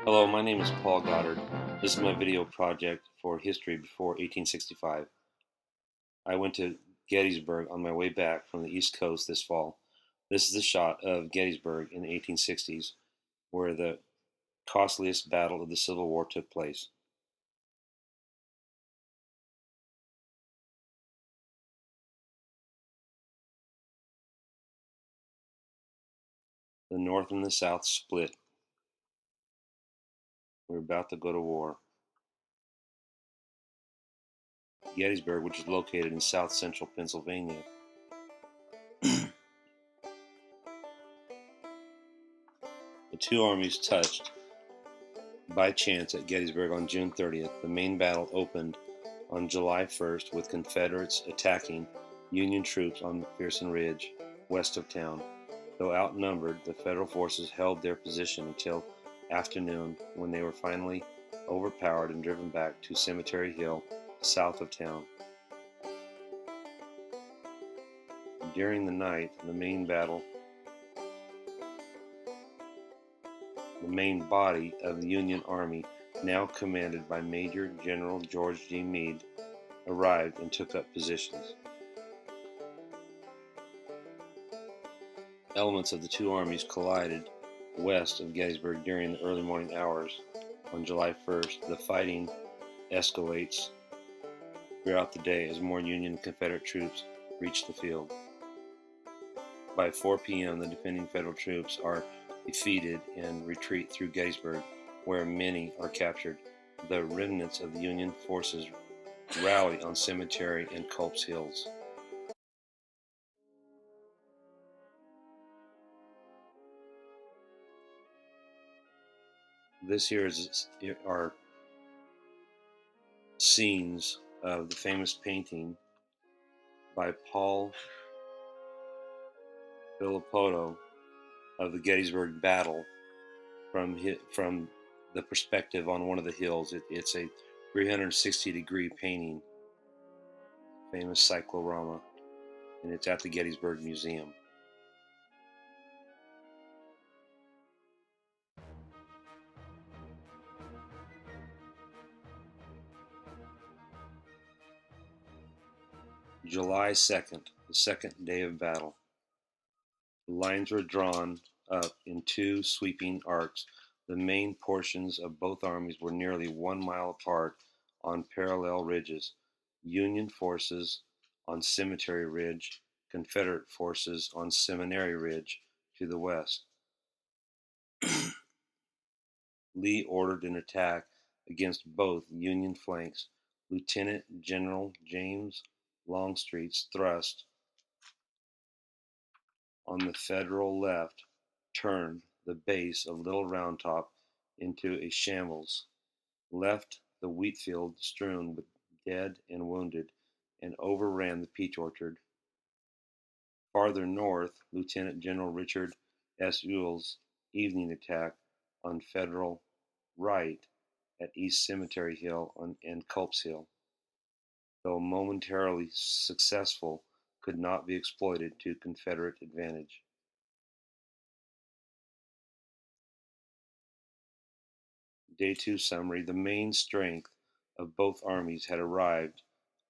Hello, my name is Paul Goddard. This is my video project for history before 1865. I went to Gettysburg on my way back from the East Coast this fall. This is a shot of Gettysburg in the 1860s, where the costliest battle of the Civil War took place. The North and the South split. We were about to go to war. Gettysburg, which is located in south central Pennsylvania. The two armies touched by chance at Gettysburg on June 30th. The main battle opened on July 1st with Confederates attacking Union troops on McPherson Ridge, west of town. Though outnumbered, the Federal forces held their position until afternoon, when they were finally overpowered and driven back to Cemetery Hill, south of town. During the night, the main body of the Union Army, now commanded by Major General George G. Meade, arrived and took up positions. Elements of the two armies collided west of Gettysburg during the early morning hours on July 1st. The fighting escalates throughout the day as more Union and Confederate troops reach the field. By 4 p.m., the defending Federal troops are defeated and retreat through Gettysburg, where many are captured. The remnants of the Union forces rally on Cemetery and Culp's Hills. This here are scenes of the famous painting by Paul Filippo of the Gettysburg Battle from the perspective on one of the hills. It's a 360-degree painting, famous cyclorama, and it's at the Gettysburg Museum. July 2nd, the second day of battle. The lines were drawn up in two sweeping arcs. The main portions of both armies were nearly 1 mile apart on parallel ridges. Union forces on Cemetery Ridge, Confederate forces on Seminary Ridge to the west. Lee ordered an attack against both Union flanks. Lieutenant General James Longstreet's thrust on the Federal left turned the base of Little Round Top into a shambles, left the wheat field strewn with dead and wounded, and overran the peach orchard. Farther north, Lieutenant General Richard S. Ewell's evening attack on Federal right at East Cemetery Hill and Culp's Hill, though momentarily successful, could not be exploited to Confederate advantage. Day 2 summary. The main strength of both armies had arrived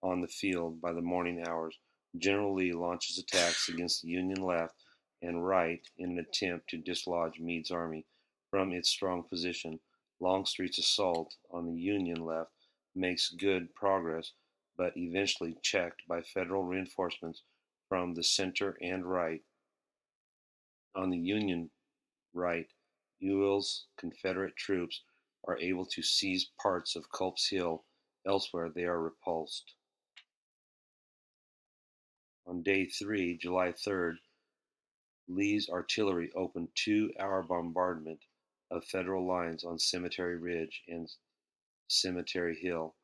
on the field by the morning hours. General Lee launches attacks against the Union left and right in an attempt to dislodge Meade's army from its strong position. Longstreet's assault on the Union left makes good progress, but eventually checked by Federal reinforcements from the center and right. On the Union right, Ewell's Confederate troops are able to seize parts of Culp's Hill. Elsewhere, they are repulsed. On day 3, July 3rd, Lee's artillery opened 2-hour bombardment of Federal lines on Cemetery Ridge and Cemetery Hill.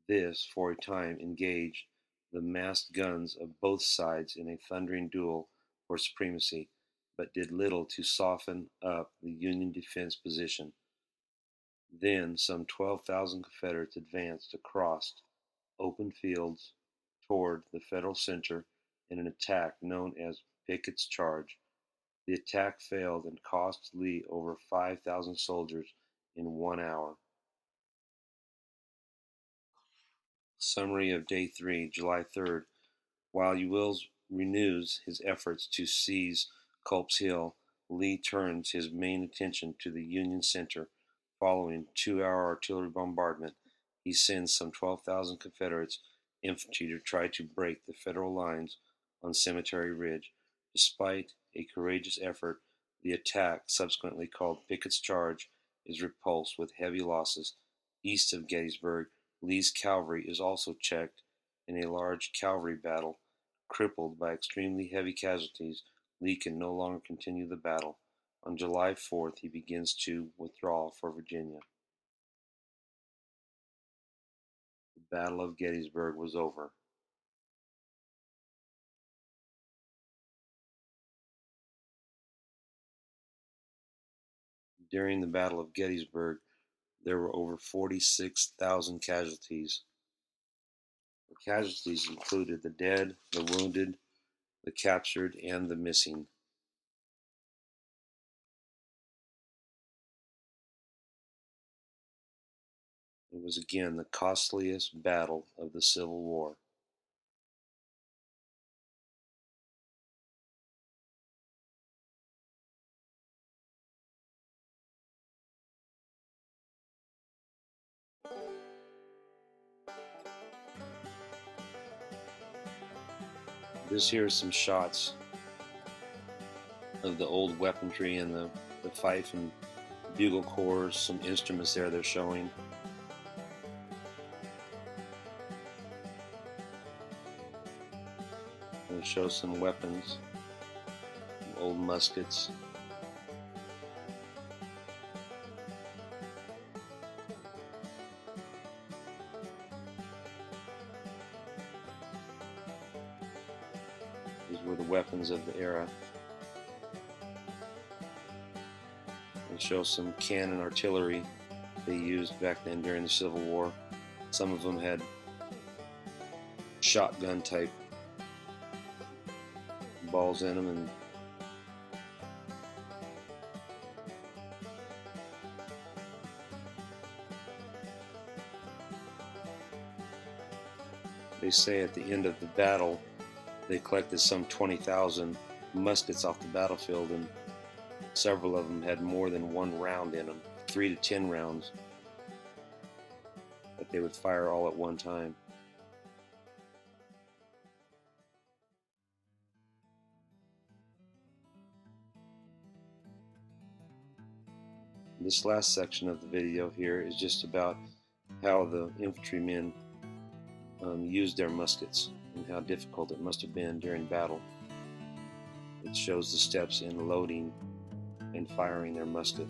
This, for a time, engaged the massed guns of both sides in a thundering duel for supremacy, but did little to soften up the Union defense position. Then some 12,000 Confederates advanced across open fields toward the Federal center in an attack known as Pickett's Charge. The attack failed and cost Lee over 5,000 soldiers in 1 hour. Summary of Day 3, July 3rd. While Ewells renews his efforts to seize Culp's Hill, Lee turns his main attention to the Union center. Following a 2-hour artillery bombardment, he sends some 12,000 Confederate infantry to try to break the Federal lines on Cemetery Ridge. Despite a courageous effort, the attack, subsequently called Pickett's Charge, is repulsed with heavy losses. East of Gettysburg, Lee's cavalry is also checked in a large cavalry battle. Crippled by extremely heavy casualties, Lee can no longer continue the battle. On July 4th, he begins to withdraw for Virginia. The Battle of Gettysburg was over. During the Battle of Gettysburg, there were over 46,000 casualties. The casualties included the dead, the wounded, the captured, and the missing. It was again the costliest battle of the Civil War. This here is some shots of the old weaponry and the fife and bugle corps, some instruments there they're showing. And it shows some weapons, some old muskets. These were the weapons of the era. It shows some cannon artillery they used back then during the Civil War. Some of them had shotgun type balls in them, and they say at the end of the battle they collected some 20,000 muskets off the battlefield, and several of them had more than one round in them, 3 to 10 rounds that they would fire all at one time. This last section of the video here is just about how the infantrymen used their muskets and how difficult it must have been during battle. It shows the steps in loading and firing their musket.